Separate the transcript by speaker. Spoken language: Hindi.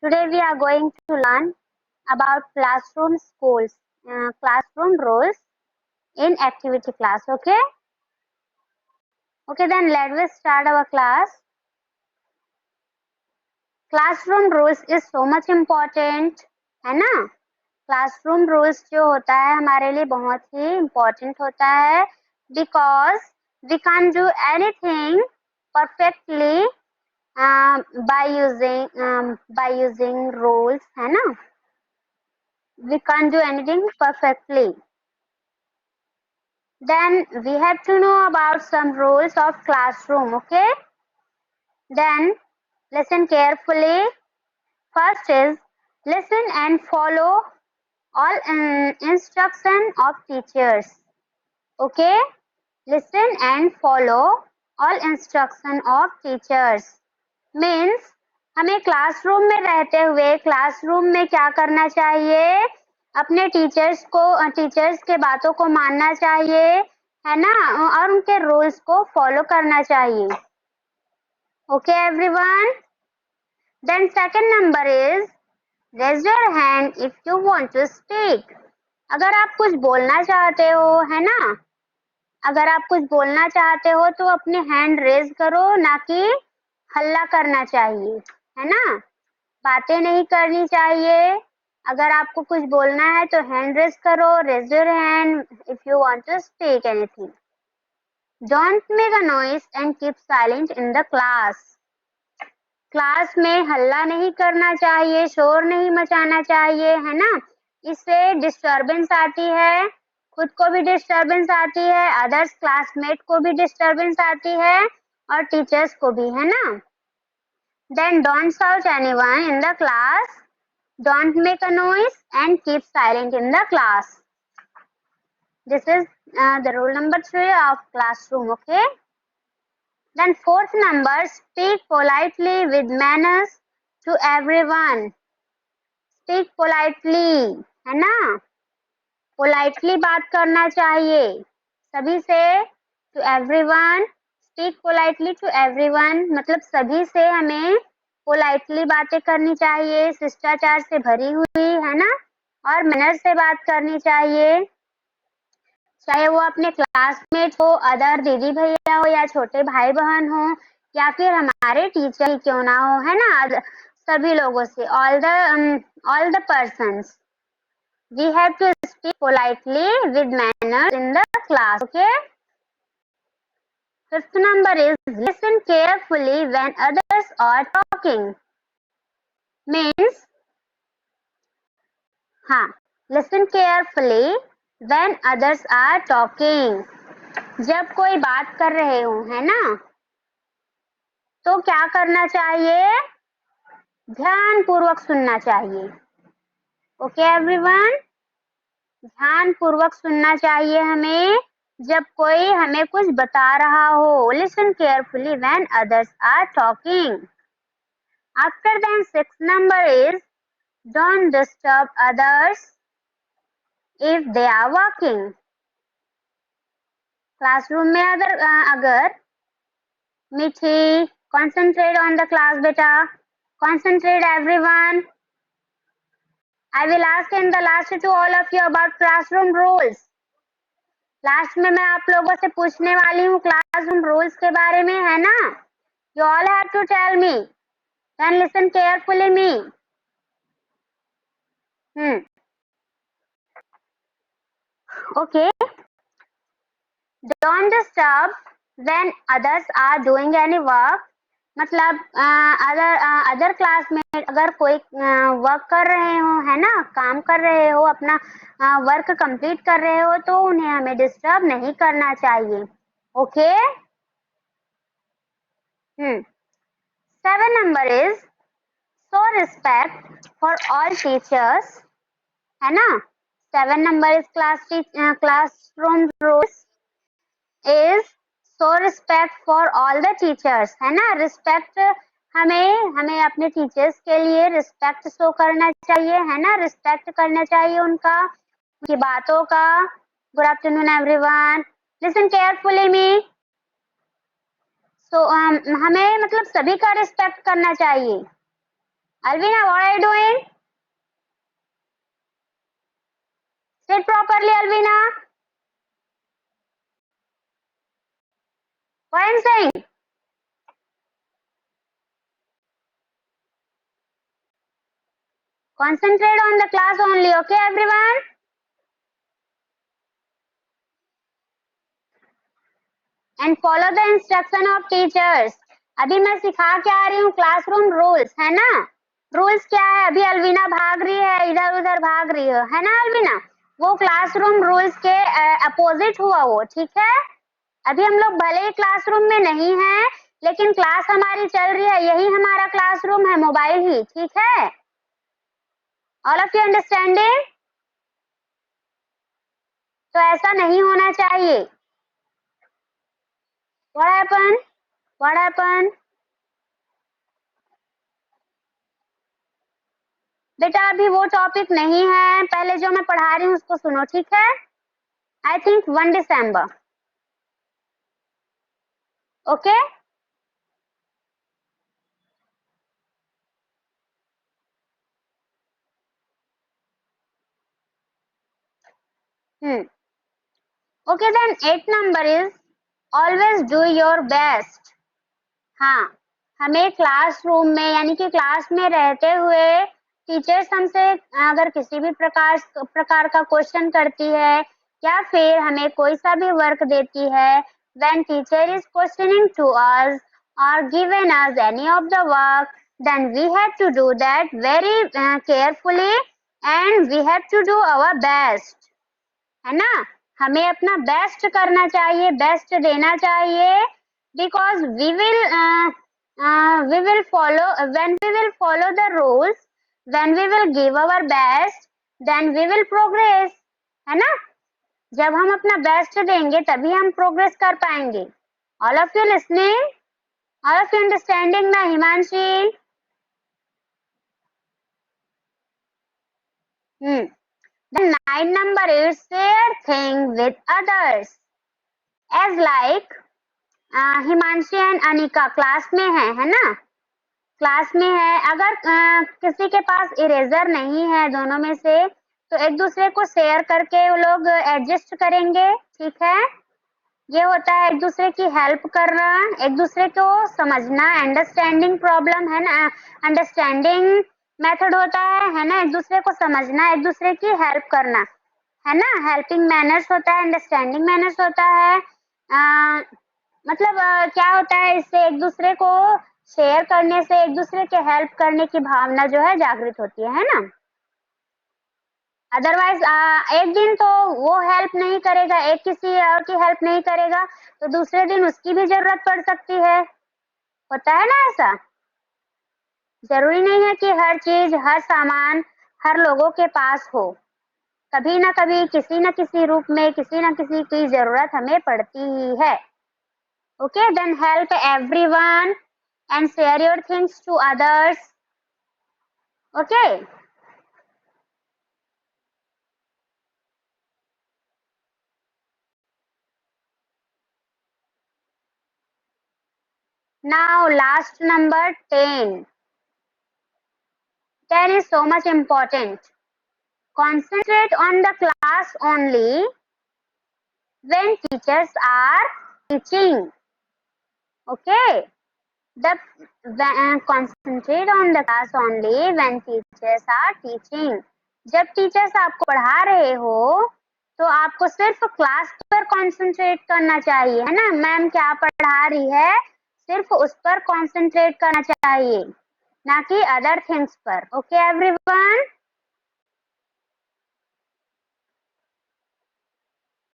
Speaker 1: Today we are going to learn about classroom roles in activity class. Okay. Okay, then let's start our class. Classroom rules is so much important, है ना? क्लासरूम रूल्स जो होता है हमारे लिए बहुत ही इम्पोर्टेंट होता है because we can't do anything perfectly by using rules, है ना? We can't do anything perfectly. Then we have to know about some rules of classroom. Okay, then listen carefully. First is listen and follow all instruction of teachers. Okay, listen and follow all instruction of teachers means हमें क्लासरूम में रहते हुए क्लासरूम में क्या करना चाहिए, अपने टीचर्स के बातों को मानना चाहिए, है ना, और उनके रूल्स को फॉलो करना चाहिए. Okay everyone. Then second number is raise your hand if you want to speak. अगर आप कुछ बोलना चाहते हो, है ना, अगर आप कुछ बोलना चाहते हो तो अपने हैंड रेज करो, ना कि हल्ला करना चाहिए, है ना, बातें नहीं करनी चाहिए. अगर आपको कुछ बोलना है तो हैंड रेज करो, raise your hand if you want to speak anything. Don't make a noise and keep silent in the class. Class में हल्ला नहीं करना चाहिए, शोर नहीं मचाना चाहिए, है ना, इससे डिस्टरबेंस आती है, खुद को भी डिस्टरबेंस आती है, अदर्स क्लासमेट को भी डिस्टरबेंस आती है और टीचर्स को भी, है ना. Then don't shout anyone in the class, don't make a noise and keep silent in the class. This is the rule number 3 of classroom. Okay. Then fourth number, speak politely with manners to everyone. Speak politely, है ना, politely बात करना चाहिए सभी से. To everyone, speak politely to everyone मतलब सभी से हमें politely बातें करनी चाहिए, शिष्टाचार से भरी हुई, है ना, और मैनर से बात करनी चाहिए, चाहे वो अपने क्लासमेट हो, अदर दीदी भैया हो, या छोटे भाई बहन हो, या फिर हमारे टीचर ही क्यों ना हो, है ना, सभी लोगों से, all the persons. We have to speak politely with manners in the class. Okay. Fifth number is listen carefully when others are talking. Means हाँ, listen carefully when others are talking. जब कोई बात कर रहे हो, है ना, तो क्या करना चाहिए, ध्यान पूर्वक सुनना चाहिए. ओके एवरीवन, ध्यान पूर्वक सुनना चाहिए हमें जब कोई हमें कुछ बता रहा हो. Listen carefully when others are talking. After that sixth number is don't disturb others if they are working. Classroom में अगर मीठी, concentrate on the class beta, concentrate everyone. I will ask in the last to all of you about classroom rules. Last में मैं आप लोगों से पूछने वाली हूँ क्लासरूम रूल्स के बारे में, है ना. You all have to tell me. Then listen carefully me. Okay. Don't disturb when others are doing any work. मतलब अदर क्लासमेट अगर कोई वर्क कर रहे हो, है ना, काम कर रहे हो, अपना वर्क कंप्लीट कर रहे हो, तो उन्हें हमें डिस्टर्ब नहीं करना चाहिए. Okay. 7 number is show respect for all teachers, है ना. 7 number is classroom rules is show respect for all the teachers, है ना. रिस्पेक्ट हमें अपने टीचर्स के लिए रिस्पेक्ट शो करना चाहिए, है ना, रिस्पेक्ट करना चाहिए उनकी बातों का. Good afternoon everyone. Listen carefully me. So हमें मतलब सभी का रिस्पेक्ट करना चाहिए. Alvina, what are you doing? Sit properly, Alvina. What I'm saying? Concentrate on the class only, okay, everyone? And follow the instruction of teachers. अभी मैं सिखा के आ रही हूँ क्लासरूम रूल्स, है ना? रूल्स क्या है? अभी अलविना भाग रही है, इधर उधर भाग रही है ना अलविना? वो क्लासरूम रूल्स के अपोजिट हुआ वो, ठीक है? अभी हम लोग भले ही क्लासरूम में नहीं है, लेकिन क्लास हमारी चल रही है, यही हमारा क्लासरूम है, मोबाइल ही, ठीक है? All of you understanding? तो ऐसा नहीं होना चाहिए। What happened? What happened? बेटा अभी वो टॉपिक नहीं है, पहले जो मैं पढ़ा रही हूँ उसको सुनो, ठीक है? I think 1 December, okay? Okay then 8 number is always do your best. हाँ, हमें क्लासरूम में यानी कि क्लास में रहते हुए टीचर्स हमसे अगर किसी भी प्रकार का क्वेश्चन करती है या फिर हमें कोई सा भी वर्क देती है, when teacher is questioning to us or given us any of the work, then we have to do that very carefully and we have to do our best, है ना? हमें अपना बेस्ट करना चाहिए, बेस्ट देना चाहिए, because we will follow when we will follow the rules, when we will give our best, then we will progress, है ना? जब हम अपना बेस्ट देंगे तभी हम प्रोग्रेस कर पाएंगे। All of you listening, all of you understanding ना Himanshi? The 9 number is share thing with others, as like Himanshi and Anika class में है ना? क्लास में है, अगर किसी के पास इरेजर नहीं है दोनों में से, तो एक दूसरे को शेयर करके वो लोग एडजस्ट करेंगे, ठीक है? ये होता है एक दूसरे की हेल्प करना, एक दूसरे को समझना, अंडरस्टैंडिंग प्रॉब्लम है ना, अंडरस्टैंडिंग मेथड होता है ना? एक दूसरे को समझना, एक दूसरे की हेल्प करना, है ना? हेल्पिंग मैनर्स होता है, अंडरस्टैंडिंग मैनर्स होता है। मतलब क्या होता है, इससे एक दूसरे को शेयर करने से एक दूसरे के हेल्प करने की भावना जो है जागृत होती है ना? अदरवाइज एक दिन तो वो हेल्प नहीं करेगा, एक किसी और की हेल्प नहीं करेगा, तो दूसरे दिन उसकी भी जरूरत पड़ सकती है, होता है ना ऐसा? जरूरी नहीं है कि हर चीज, हर सामान हर लोगों के पास हो, कभी ना कभी किसी न किसी रूप में किसी न किसी की जरूरत हमें पड़ती ही है। Okay, then help everyone and share your things to others, okay? Now last number 10. 10 is so much important. Concentrate on the class only when teachers are teaching, okay? Concentrate on the class only when teachers are teaching. जब टीचर्स आपको पढ़ा रहे हो तो आपको सिर्फ क्लास पर कंसंट्रेट करना चाहिए, है ना? मैम क्या पढ़ा रही है, सिर्फ उस पर कंसंट्रेट करना चाहिए, ना कि अदर थिंग्स पर। Okay everyone?